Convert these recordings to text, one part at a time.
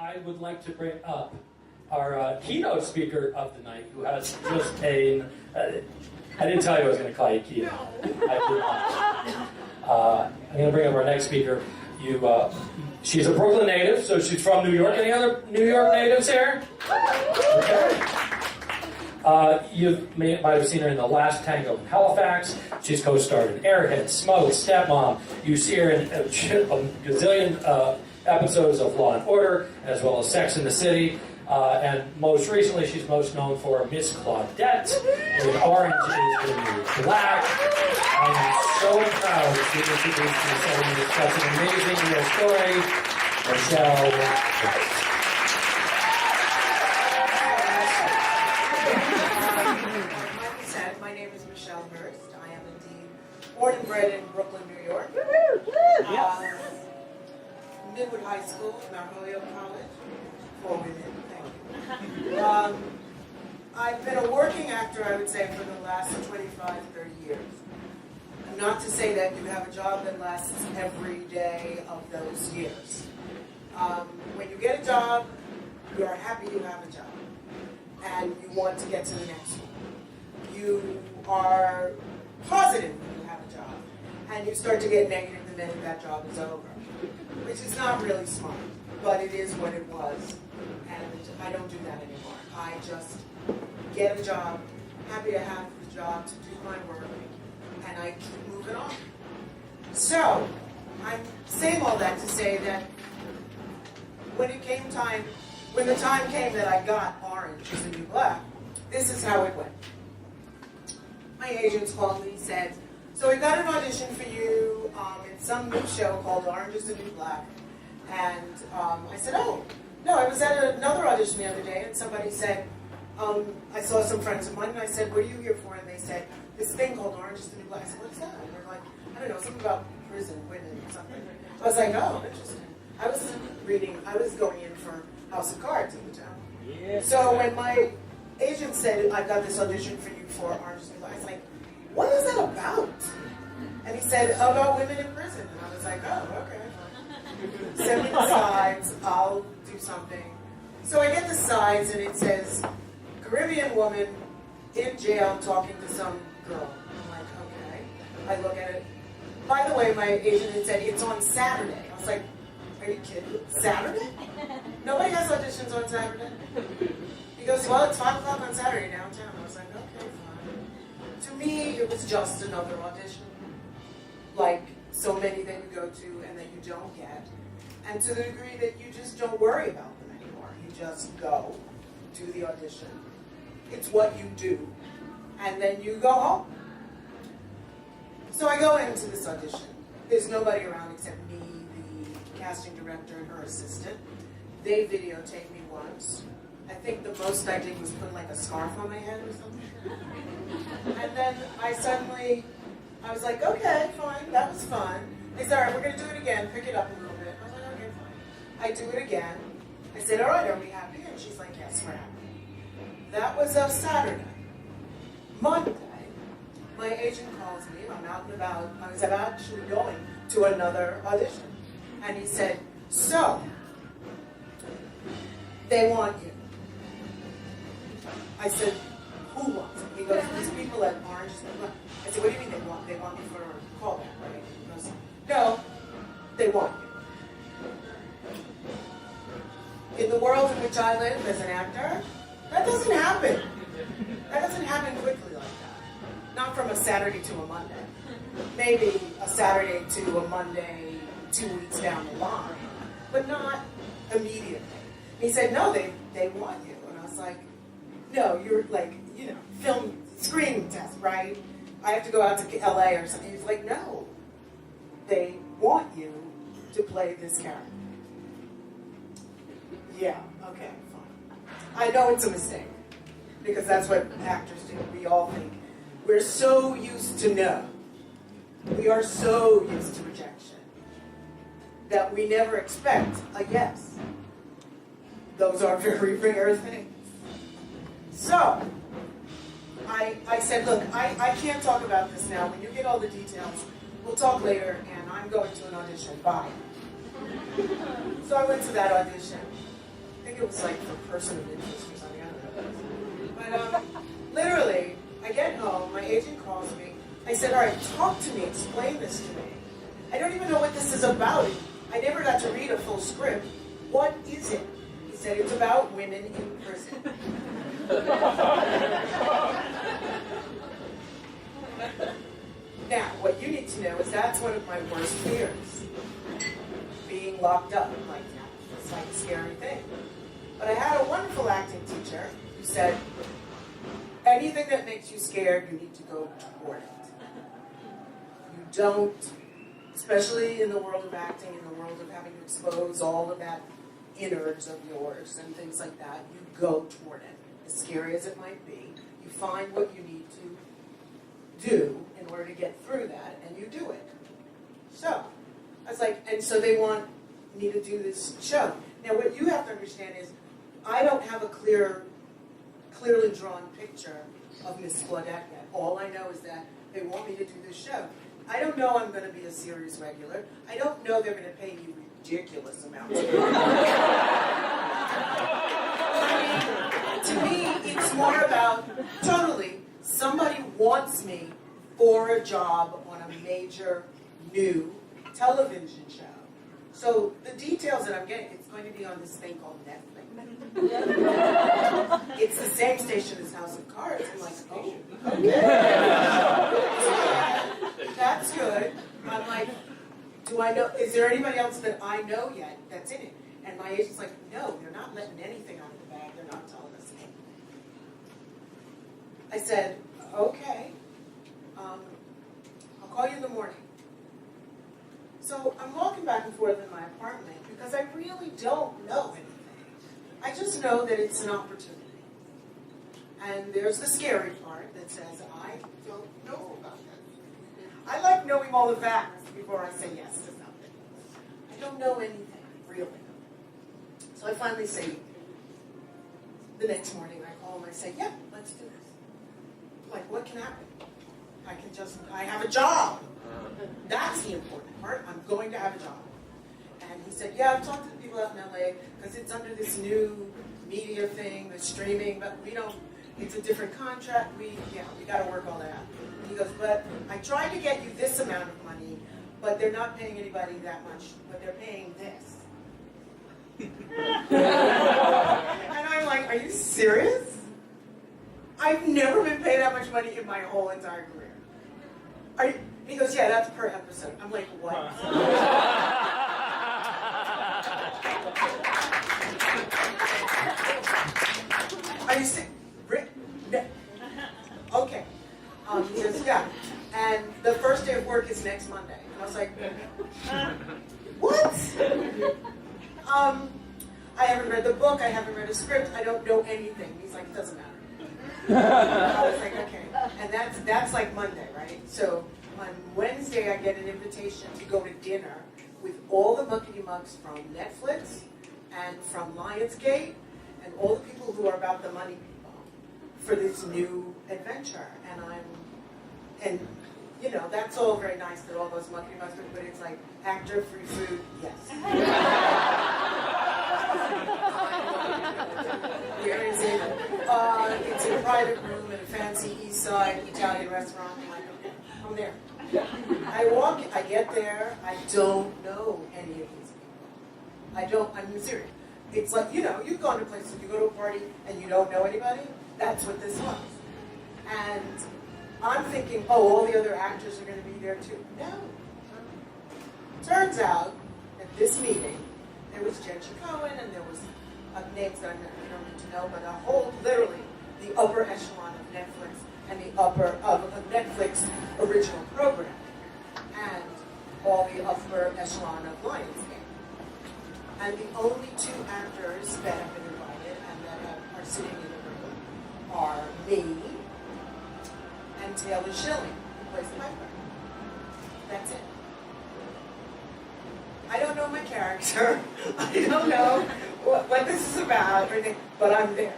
I would like to bring up our keynote speaker of the night, who has just a... I didn't tell you I was going to call you keynote. I did not. I'm going to bring up our next speaker. She's a Brooklyn native, so she's from New York. Any other New York natives here? Okay. You might have seen her in The Last Tango in Halifax. She's co-starred in Airhead, Smoke, Stepmom. You see her in a gazillion episodes of Law and Order, as well as Sex and the City. And most recently, she's most known for Miss Claudette in Orange is the New Black. I am so proud to introduce you to such an amazing real story, Michelle Hurst. My name is Michelle Hurst. I am indeed born and bred in Brooklyn, New York. Midwood High School, Mount Holyoke College, for women. I've been a working actor, I would say, for the last 25, 30 years. Not to say that you have a job that lasts every day of those years. When you get a job, you are happy you have a job. And you want to get to the next one. You are positive when you have a job. And you start to get negative the minute that job is over. Which is not really smart, but it is what it was. And I don't do that anymore. I just get a job, happy to have the job, to do my work, and I keep moving on. So, I'm saying all that to say that when the time came that I got Orange is the New Black, this is how it went. My agents called me and said, so we got an audition for you in some new show called Orange is the New Black. And I said, oh, no, I was at another audition the other day, and somebody said, I saw some friends of mine, and I said, what are you here for? And they said, this thing called Orange is the New Black. I said, what's that? And they're like, I don't know, something about prison, women, or something. I was like, oh, interesting. I was going in for House of Cards at the time. Yeah. So when my agent said, I got this audition for you for Orange is the New Black, I was like, what is that about? And he said, about women in prison. And I was like, oh, okay. Send me the sides, I'll do something. So I get the sides and it says, Caribbean woman in jail talking to some girl. I'm like, okay. I look at it. By the way, my agent had said, it's on Saturday. I was like, are you kidding? Saturday? Nobody has auditions on Saturday. He goes, well, it's 5 o'clock on Saturday downtown. I was like, okay, fine. To me, it was just another audition. Like so many that you go to and that you don't get. And to the degree that you just don't worry about them anymore. You just go to the audition. It's what you do. And then you go home. So I go into this audition. There's nobody around except me, the casting director, and her assistant. They videotaped me once. I think the most I did was put like a scarf on my head or something. And then I was like, okay, fine, that was fun. They said, all right, we're going to do it again, pick it up a little bit. I was like, okay, fine. I do it again. I said, all right, are we happy? And she's like, yes, we're happy. That was a Saturday. Monday, my agent calls me, I'm out and about. I was actually going to another audition. And he said, so, they want you. I said, who wants me? He goes, these people at Orange is the Black. I said, what do you mean they want? They want me for a callback, right? He goes, no, they want you. In the world in which I live as an actor, that doesn't happen. That doesn't happen quickly like that. Not from a Saturday to a Monday. Maybe a Saturday to a Monday 2 weeks down the line, but not immediately. He said, no, they want you. And I was like, no, you're like, film screening test, right? I have to go out to LA or something. He was like, no, they want you to play this character. Yeah, okay, fine. I know it's a mistake, because that's what actors do. We all think. We're so used to no. We are so used to rejection that we never expect a yes. Those are very rare things. So, I said, look, I can't talk about this now. When you get all the details, we'll talk later, and I'm going to an audition. Bye. So I went to that audition, think it was like for person of interest or something, I don't know. But literally, I get home, my agent calls me. I said, all right, talk to me, explain this to me. I don't even know what this is about. I never got to read a full script. What is it? He said, it's about women in prison. Now, what you need to know is that's one of my worst fears. Being locked up like that. It's like a scary thing. But I had a wonderful acting teacher who said, anything that makes you scared, you need to go toward it. You don't, especially in the world of acting, in the world of having to expose all of that innards of yours and things like that, you go toward it. As scary as it might be, you find what you need to do in order to get through that, and you do it. So, I was like, and so they want me to do this show. Now, what you have to understand is, I don't have a clearly drawn picture of Miss Claudette yet. All I know is that they want me to do this show. I don't know I'm going to be a series regular. I don't know they're going to pay me ridiculous amounts of money. To me, it's more about, totally, somebody wants me for a job on a major new television show. So the details that I'm getting, it's going to be on this thing called Netflix. It's the same station as House of Cards. I'm like, oh, okay. That's good. I'm like, do I know, is there anybody else that I know yet that's in it? And my agent's like, no, they're not letting anything out of the bag. They're not telling us anything. I said, okay, I'll call you in the morning. So I'm walking back and forth in my apartment because I really don't know anything. I just know that it's an opportunity. And there's the scary part that says, I don't know about that. I like knowing all the facts before I say yes to something. I don't know anything, really. So I finally say, the next morning I call them, I say, yeah, let's do this. Like, what can happen? I have a job. That's the important part. I'm going to have a job. And he said, yeah, I've talked to the people out in LA because it's under this new media thing, the streaming, but we don't, it's a different contract. We got to work all that out. And he goes, but I tried to get you this amount of money, but they're not paying anybody that much, but they're paying this. And I'm like, are you serious? I've never been paid that much money in my whole entire career. He goes, yeah, that's per episode. I'm like, what? Are you sick? No. Okay. He says, yeah. And the first day of work is next Monday. And I was like, what? I haven't read the book. I haven't read a script. I don't know anything. He's like, it doesn't matter. I was like, okay. And that's like Monday, right? So on Wednesday, I get an invitation to go to dinner with all the muckety-mucks from Netflix and from Lionsgate and all the people who are about the money people for this new adventure. And you know, that's all very nice that all those muckety-mucks, but it's like, actor, free food, yes. Where is it? It's a private room in a fancy East Side Italian restaurant. I'm like, okay, I'm there. I get there, I don't know any of these people. I'm serious. It's like, you know, you've gone to places, you go to a party and you don't know anybody. That's what this was. And I'm thinking, oh, all the other actors are going to be there too. No. Turns out, at this meeting, there was Jenny Cohen and there was names that I don't need to know, but a whole, literally, the upper echelon of Netflix and the upper of Netflix original programming, and all the upper echelon of Lionsgate. And the only two actors that have been invited and that are sitting in the room are me and Taylor Schilling, who plays Piper. That's it. I don't know my character. I don't know what this is about, or anything, but I'm there.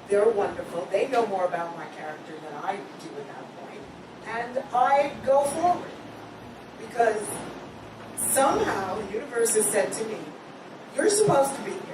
They're wonderful. They know more about my character than I do at that point. And I go forward. Because somehow the universe has said to me, you're supposed to be here.